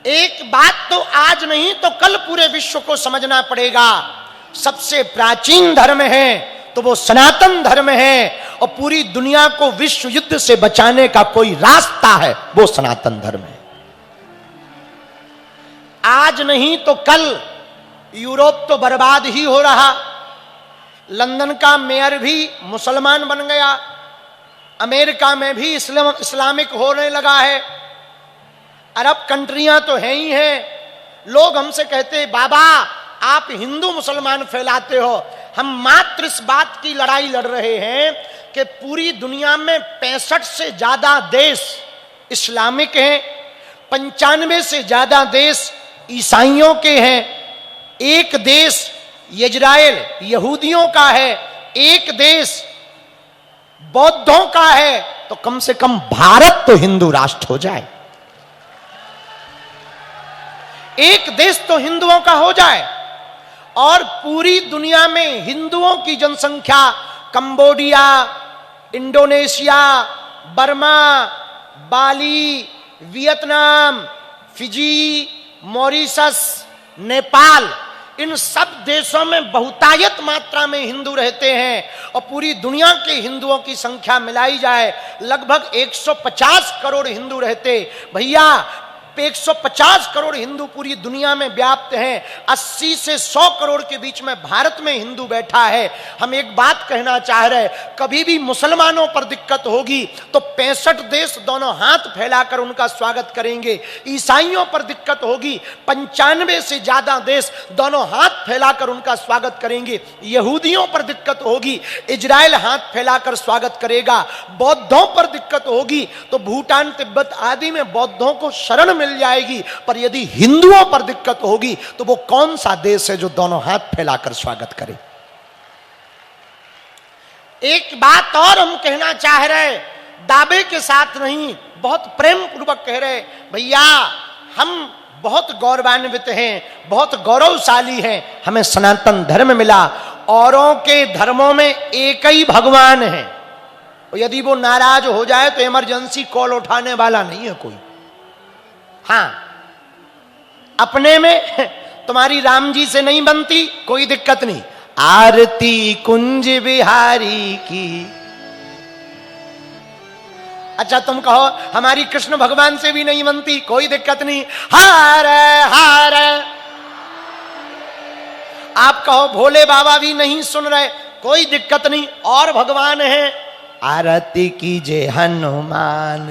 एक बात तो आज नहीं तो कल पूरे विश्व को समझना पड़ेगा, सबसे प्राचीन धर्म है तो वो सनातन धर्म है, और पूरी दुनिया को विश्व युद्ध से बचाने का कोई रास्ता है वो सनातन धर्म है। आज नहीं तो कल यूरोप तो बर्बाद ही हो रहा, लंदन का मेयर भी मुसलमान बन गया, अमेरिका में भी इस्लामिक होने लगा है, अरब कंट्रियां तो हैं ही हैं। लोग हमसे कहते बाबा आप हिंदू मुसलमान फैलाते हो। हम मात्र इस बात की लड़ाई लड़ रहे हैं कि पूरी दुनिया में 65 से ज्यादा देश इस्लामिक हैं, 95 से ज्यादा देश ईसाइयों के हैं, एक देश इजराइल यहूदियों का है, एक देश बौद्धों का है, तो कम से कम भारत तो हिंदू राष्ट्र हो जाए, एक देश तो हिंदुओं का हो जाए। और पूरी दुनिया में हिंदुओं की जनसंख्या कंबोडिया, इंडोनेशिया, बर्मा, बाली, वियतनाम, फिजी, मॉरिशस, नेपाल, इन सब देशों में बहुतायत मात्रा में हिंदू रहते हैं, और पूरी दुनिया के हिंदुओं की संख्या मिलाई जाए लगभग 150 करोड़ हिंदू रहते। भैया 150 करोड़ हिंदू पूरी दुनिया में व्याप्त हैं, 80 से 100 करोड़ के बीच में भारत में हिंदू बैठा है। हम एक बात कहना चाह रहे, कभी भी मुसलमानों पर दिक्कत होगी तो 65 देश दोनों हाथ फैलाकर उनका स्वागत करेंगे, ईसाइयों पर दिक्कत होगी 95 से ज्यादा देश दोनों हाथ फैलाकर उनका स्वागत करेंगे, यहूदियों पर दिक्कत होगी इजराइल हाथ फैलाकर स्वागत करेगा, बौद्धों पर दिक्कत होगी तो भूटान, तिब्बत आदि में बौद्धों को शरण मिल जाएगी, पर यदि हिंदुओं पर दिक्कत होगी तो वो कौन सा देश है जो दोनों हाथ फैलाकर स्वागत करे। एक बात और हम कहना चाह रहे, दावे के साथ नहीं, बहुत प्रेम पूर्वक कह रहे, भैया हम बहुत गौरवान्वित हैं, बहुत गौरवशाली हैं, हमें सनातन धर्म मिला। औरों के धर्मों में एक ही भगवान है, और यदि वो नाराज हो जाए तो इमरजेंसी कॉल उठाने वाला नहीं है कोई। हाँ, अपने में तुम्हारी राम जी से नहीं बनती कोई दिक्कत नहीं, आरती कुंज बिहारी की। अच्छा तुम कहो हमारी कृष्ण भगवान से भी नहीं बनती, कोई दिक्कत नहीं, हार हार। आप कहो भोले बाबा भी नहीं सुन रहे, कोई दिक्कत नहीं, और भगवान है, आरती कीजिए हनुमान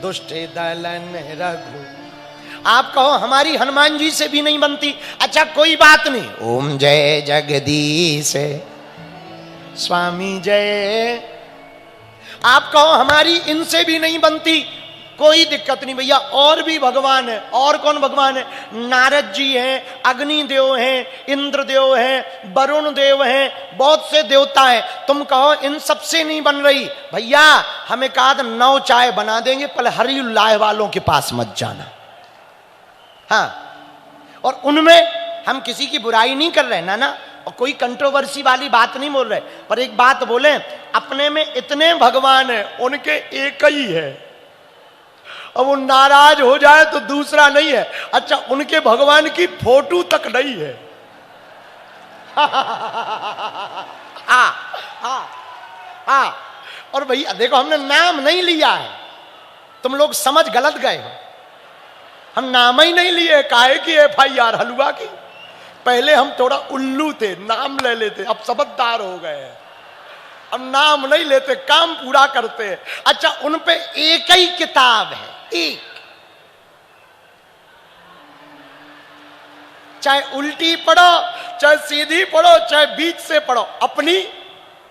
दुष्ट दलन रघु। आप कहो हमारी हनुमान जी से भी नहीं बनती, अच्छा कोई बात नहीं, ओम जय जगदीश स्वामी जय। आप कहो हमारी इनसे भी नहीं बनती, कोई दिक्कत नहीं भैया, और भी भगवान है। और कौन भगवान है? नारद जी हैं, अग्नि देव हैं, इंद्र देव हैं, वरुण देव हैं, बहुत से देवता हैं। तुम कहो इन सब से नहीं बन रही, भैया हम एक आध 9 चाय बना देंगे, पर हरियुल्लाह वालों के पास मत जाना। हाँ, और उनमें हम किसी की बुराई नहीं कर रहे ना, और कोई कंट्रोवर्सी वाली बात नहीं बोल रहे, पर एक बात बोले, अपने में इतने भगवान है, उनके एक ही है, अब वो नाराज हो जाए तो दूसरा नहीं है। अच्छा उनके भगवान की फोटो तक नहीं है। हाँ, और भैया देखो हमने नाम नहीं लिया है, तुम लोग समझ गलत गए हो, हम नाम ही नहीं लिए, काहे की FIR हलवा की। पहले हम थोड़ा उल्लू थे, नाम ले लेते, अब समझदार हो गए, अब नाम नहीं लेते, काम पूरा करते। अच्छा उन पे एक ही किताब है, एक, चाहे उल्टी पढ़ो, चाहे सीधी पढ़ो, चाहे बीच से पढ़ो, अपनी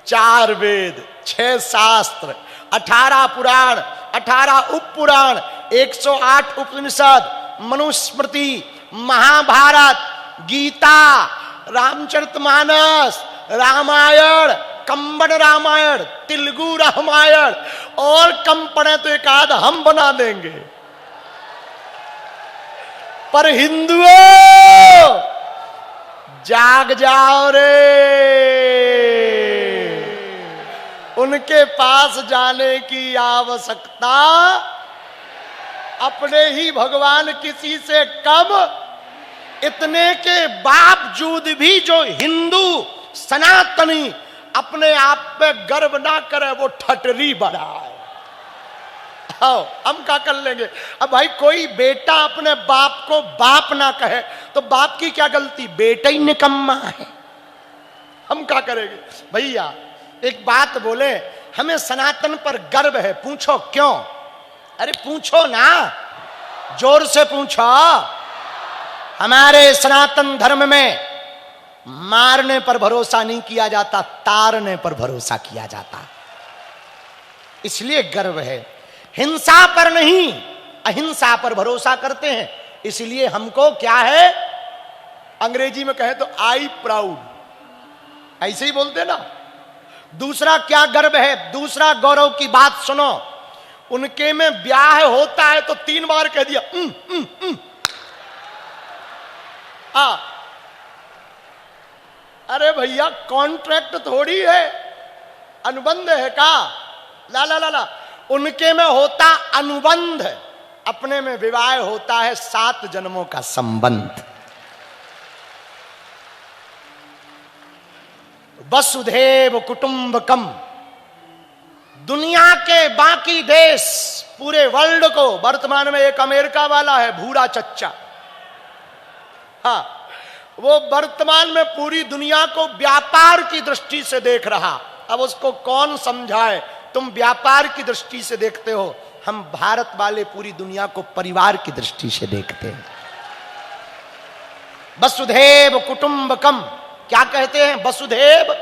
4 वेद, 6 शास्त्र, 18 पुराण, 18 उप पुराण, 108 उपनिषद, मनुस्मृति, महाभारत, गीता, रामचरितमानस, रामायण, कंबन रामायण, तेलुगु रामायण, और कम पढ़े तो एक आध हम बना देंगे। पर हिंदुओं जाग जाओ रे, उनके पास जाने की आवश्यकता अपने ही भगवान किसी से कम, इतने के बावजूद भी जो हिंदू सनातनी अपने आप पे गर्व ना करे वो ठटरी बना है। आओ हम क्या कर लेंगे। अब भाई कोई बेटा अपने बाप को बाप ना कहे तो बाप की क्या गलती, बेटा ही निकम्मा है, हम क्या करेंगे। भैया एक बात बोले, हमें सनातन पर गर्व है, पूछो क्यों। अरे पूछो ना, जोर से पूछो। हमारे सनातन धर्म में मारने पर भरोसा नहीं किया जाता, तारने पर भरोसा किया जाता, इसलिए गर्व है। हिंसा पर नहीं, अहिंसा पर भरोसा करते हैं, इसलिए हमको क्या है, अंग्रेजी में कहे तो आई प्राउड, ऐसे ही बोलते ना। दूसरा क्या गर्व है, दूसरा गौरव की बात सुनो। उनके में ब्याह होता है तो 3 बार कह दिया अरे भैया कॉन्ट्रैक्ट थोड़ी है, अनुबंध है का। ला ला ला ला, उनके में होता अनुबंध, अपने में विवाह होता है 7 जन्मों का संबंध। वसुधैव कुटुंबकम। दुनिया के बाकी देश, पूरे वर्ल्ड को, वर्तमान में एक अमेरिका वाला है भूरा चच्चा, हाँ, वो वर्तमान में पूरी दुनिया को व्यापार की दृष्टि से देख रहा। अब उसको कौन समझाए, तुम व्यापार की दृष्टि से देखते हो, हम भारत वाले पूरी दुनिया को परिवार की दृष्टि से देखते हैं। वसुधैव कुटुंबकम, क्या कहते हैं, वसुधैव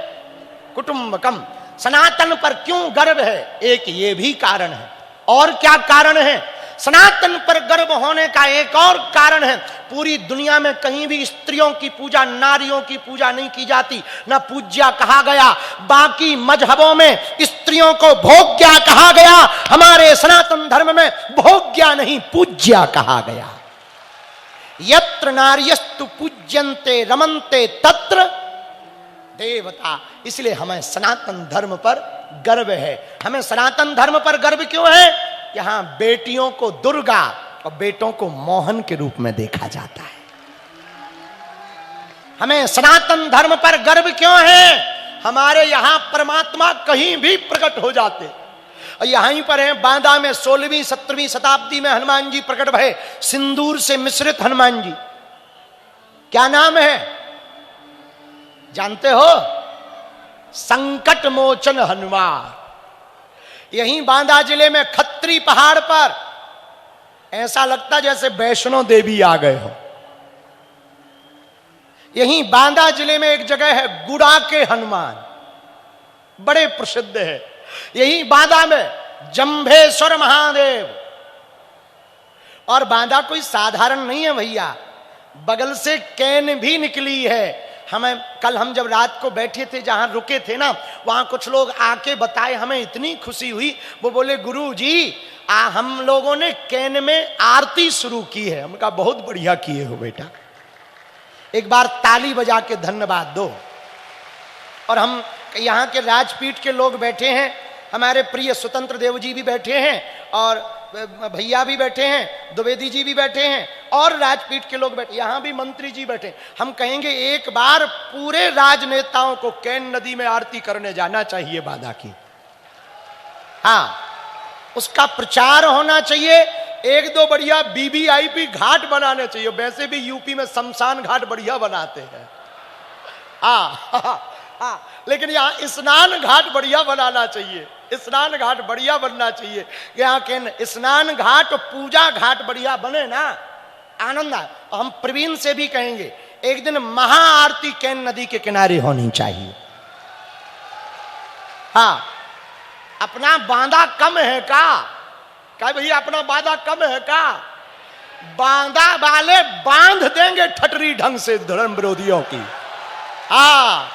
कुटुंबकम। सनातन पर क्यों गर्व है, एक ये भी कारण है। और क्या कारण है, सनातन पर गर्व होने का एक और कारण है, पूरी दुनिया में कहीं भी स्त्रियों की पूजा, नारियों की पूजा नहीं की जाती, ना पूज्या कहा गया। बाकी मजहबों में स्त्रियों को भोग्या कहा गया, हमारे सनातन धर्म में भोग्या नहीं पूज्या कहा गया। यत्र नार्यस्तु पूज्यन्ते रमन्ते तत्र देवता। इसलिए हमें सनातन धर्म पर गर्व है। हमें सनातन धर्म पर गर्व क्यों है, यहां बेटियों को दुर्गा और बेटों को मोहन के रूप में देखा जाता है। हमें सनातन धर्म पर गर्व क्यों है, हमारे यहां परमात्मा कहीं भी प्रकट हो जाते। और यहीं पर है बांदा में 16वीं 17वीं शताब्दी में हनुमान जी प्रकट भये, सिंदूर से मिश्रित हनुमान जी। क्या नाम है जानते हो, संकट मोचन हनुमान। यहीं बांदा जिले में खत्री पहाड़ पर ऐसा लगता जैसे वैष्णो देवी आ गए हो। यहीं बांदा जिले में एक जगह है गुड़ा के हनुमान, बड़े प्रसिद्ध है। यहीं बांदा में जंभेश्वर महादेव। और बांदा कोई साधारण नहीं है भैया, बगल से कैन भी निकली है। हमें कल हम जब रात को बैठे थे, जहां रुके थे ना, वहां कुछ लोग आके बताए, हमें इतनी खुशी हुई। वो बोले गुरु जी हम लोगों ने कैन में आरती शुरू की है। हम कहा बहुत बढ़िया किए हो बेटा, एक बार ताली बजा के धन्यवाद दो। और हम यहाँ के राजपीठ के लोग बैठे हैं, हमारे प्रिय स्वतंत्र देव जी भी बैठे हैं, और भैया भी बैठे हैं, द्विवेदी जी भी बैठे हैं, और राजपीठ के लोग बैठे, यहाँ भी मंत्री जी बैठे। हम कहेंगे एक बार पूरे राजनेताओं को कैन नदी में आरती करने जाना चाहिए बांदा की। हाँ, उसका प्रचार होना चाहिए। 1-2 बढ़िया वीवीआईपी घाट बनाने चाहिए। वैसे भी यूपी में शमशान घाट बढ़िया बनाते हैं, हाँ, लेकिन यहाँ स्नान घाट बढ़िया बनाना चाहिए। स्नान घाट बढ़िया बनना चाहिए। यहाँ के स्नान घाट, पूजा घाट बढ़िया बने ना, आनंद आए। हम प्रवीण से भी कहेंगे एक दिन महाआरती कैन नदी के किनारे होनी चाहिए। हाँ, अपना बांदा कम है का भैया, अपना बांदा कम है का। बांदा वाले बांध देंगे ठटरी ढंग से धर्म विरोधियों की। हाँ,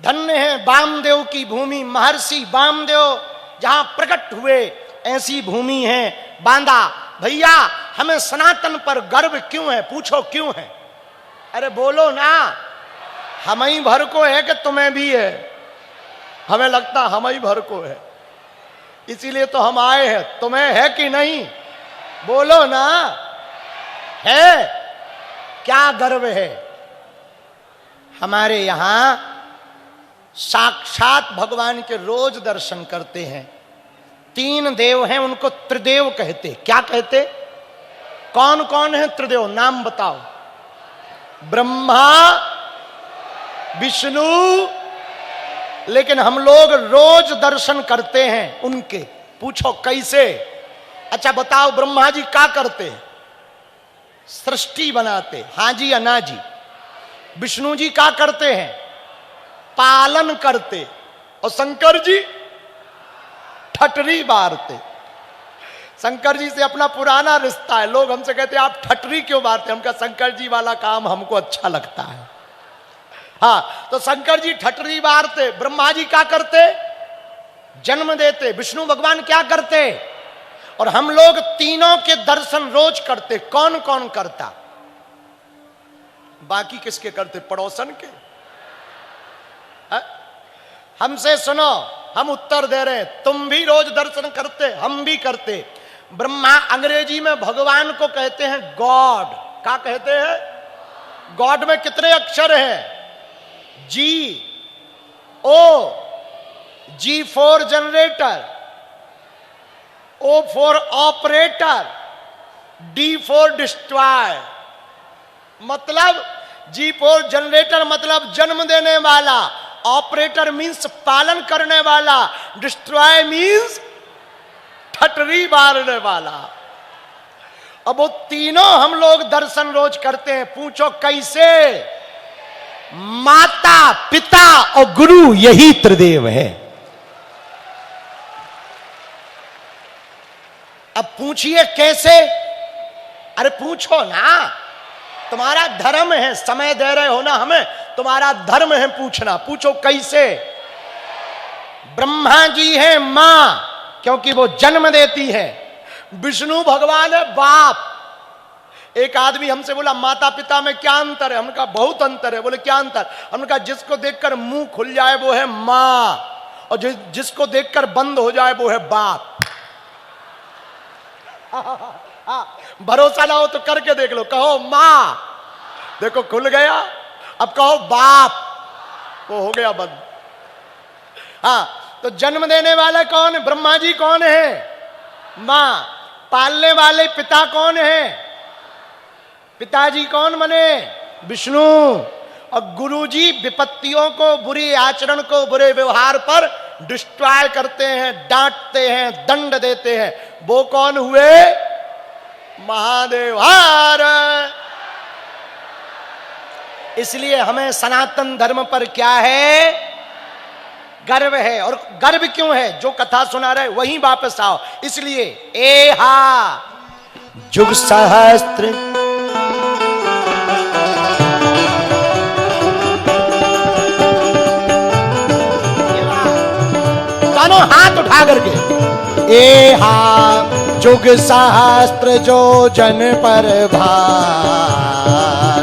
धन्य है वामदेव की भूमि, महर्षि वामदेव जहां प्रकट हुए, ऐसी भूमि है बांदा। भैया हमें सनातन पर गर्व क्यों है, पूछो क्यों है। अरे बोलो ना, हम ही भर को है कि तुम्हें भी है। हमें लगता हम ही भर को है। इसीलिए तो हम आए हैं। तुम्हें है कि नहीं? बोलो ना, है? क्या गर्व है? हमारे यहां साक्षात भगवान के रोज दर्शन करते हैं। 3 देव हैं, उनको त्रिदेव कहते। क्या कहते? कौन कौन है त्रिदेव? नाम बताओ। ब्रह्मा, विष्णु, लेकिन हम लोग रोज दर्शन करते हैं उनके। पूछो कैसे? अच्छा बताओ, ब्रह्मा जी क्या करते? सृष्टि बनाते, हाँ जी या ना जी? विष्णु जी क्या करते हैं? पालन करते। और शंकर जी ठटरी बारते। शंकर जी से अपना पुराना रिश्ता है। लोग हमसे कहते हैं आप ठटरी क्यों बारते? हम कहा शंकर जी वाला काम हमको अच्छा लगता है। हाँ, तो शंकर जी ठटरी बारते। ब्रह्मा जी क्या करते? जन्म देते। विष्णु भगवान क्या करते? और हम लोग तीनों के दर्शन रोज करते। कौन कौन करता? बाकी किसके करते? पड़ोसन के। हमसे सुनो, हम उत्तर दे रहे हैं। तुम भी रोज दर्शन करते, हम भी करते। ब्रह्मा अंग्रेजी में भगवान को कहते हैं गॉड। क्या कहते हैं? गॉड में कितने अक्षर हैं? G, O, G for generator, O for operator, D for destroy. मतलब जी फॉर जनरेटर मतलब जन्म देने वाला, ऑपरेटर मीन्स पालन करने वाला, डिस्ट्रॉय मीन्स ठटरी मारने वाला। अब वो तीनों हम लोग दर्शन रोज करते हैं। पूछो कैसे? माता, पिता और गुरु, यही त्रिदेव है। अब पूछिए कैसे? अरे पूछो ना, तुम्हारा धर्म है। समय दे रहे हो ना हमें, तुम्हारा धर्म है पूछना। पूछो कैसे? ब्रह्मा जी है मां, क्योंकि वो जन्म देती है। विष्णु भगवान है बाप। एक आदमी हमसे बोला माता पिता में क्या अंतर है? हमने कहा बहुत अंतर है। बोले क्या अंतर? हमने कहा जिसको देखकर मुंह खुल जाए वो है मां, और जिसको देखकर बंद हो जाए वो है बाप। भरोसा ना हो तो करके देख लो। कहो मां, देखो खुल गया। अब कहो बाप, वो हो गया बंद। हाँ, तो जन्म देने वाला कौन है? ब्रह्मा जी। कौन है? मां। पालने वाले पिता कौन है? पिताजी कौन बने? विष्णु। और गुरुजी विपत्तियों को, बुरी आचरण को, बुरे व्यवहार पर डिस्ट्रॉय करते हैं, डांटते हैं, दंड देते हैं। वो कौन हुए? महादेव। इसलिए हमें सनातन धर्म पर क्या है? गर्व है। और गर्व क्यों है? जो कथा सुना रहे वहीं वापस आओ। इसलिए एहा जुग सहस्त्र दोनों हाथ उठा करके, एहा जुग सहस्त्र जो जन पर भाई,